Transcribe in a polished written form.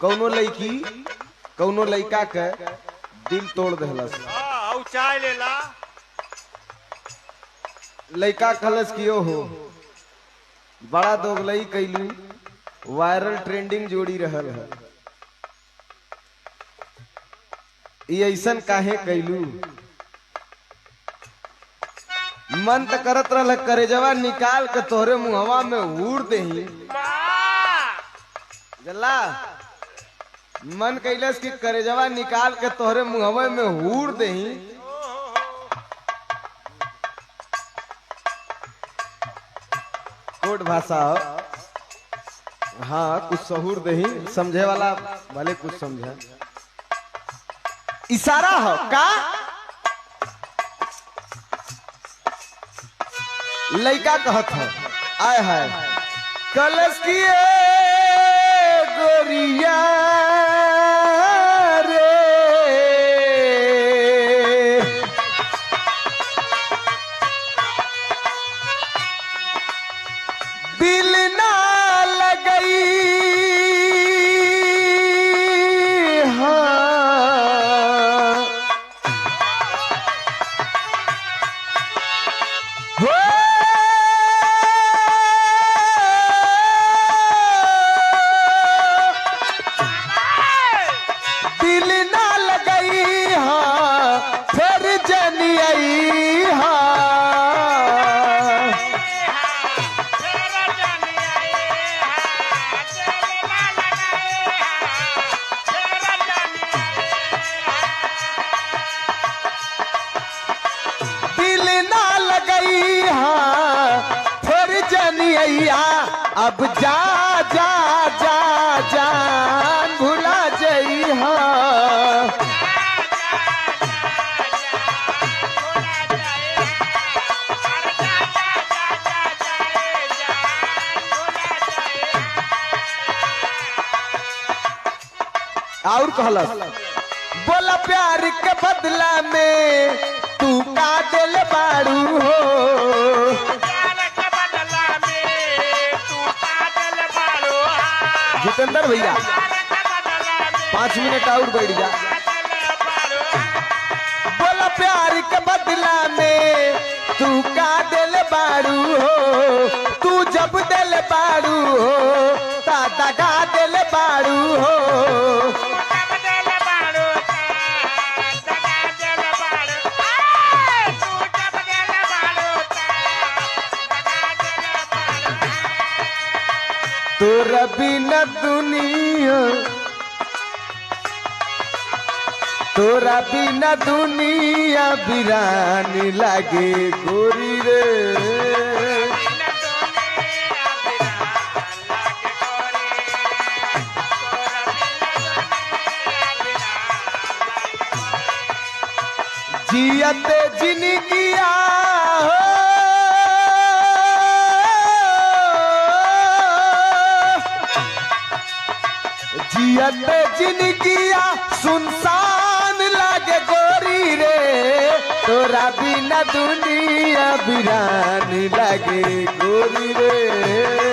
कौनो लड़की कौनो लड़का के दिल तोड़ देहलस। चाय लेला लड़का कहलस कि ओ हो बड़ा दोगलई कैलू, वायरल ट्रेंडिंग जोड़ी रहल है, ये ऐसन काहे कैलू? मन त करत रहल करेजवा निकाल के तोहरे मुहवा में उड़ देही। जल्ला मन कैलस कि करेजवा निकाल के तोहरे मुहवा में उड़ देही। कोट भाषा हाँ कुछ सहूर दही, समझे वाला भले कुछ समझे। इशारा हो का लड़का कहत है आय है कलश की गोरिया रे दिल ना लगई अब जा जा जा जान भुला जई हाँ। और कहलस बोला प्यार के बदला में तू का दिल बाड़ू हो। जितेंद्र भैया 5 मिनट और बैठ जा। बोला प्यार के बदला में तू का दिल बाड़ू हो, तू जब दिल बाड़ू हो दादा का दिल बाड़ू हो। तोरा बिना दुनिया, तोरा बिना दुनिया बिरानी लागे गोरी रे। जियत जिनगिया जियत जिनगिया सुनसान लागे गोरी रे। तोरा बिना दुनिया बिरानी लागे गोरी रे।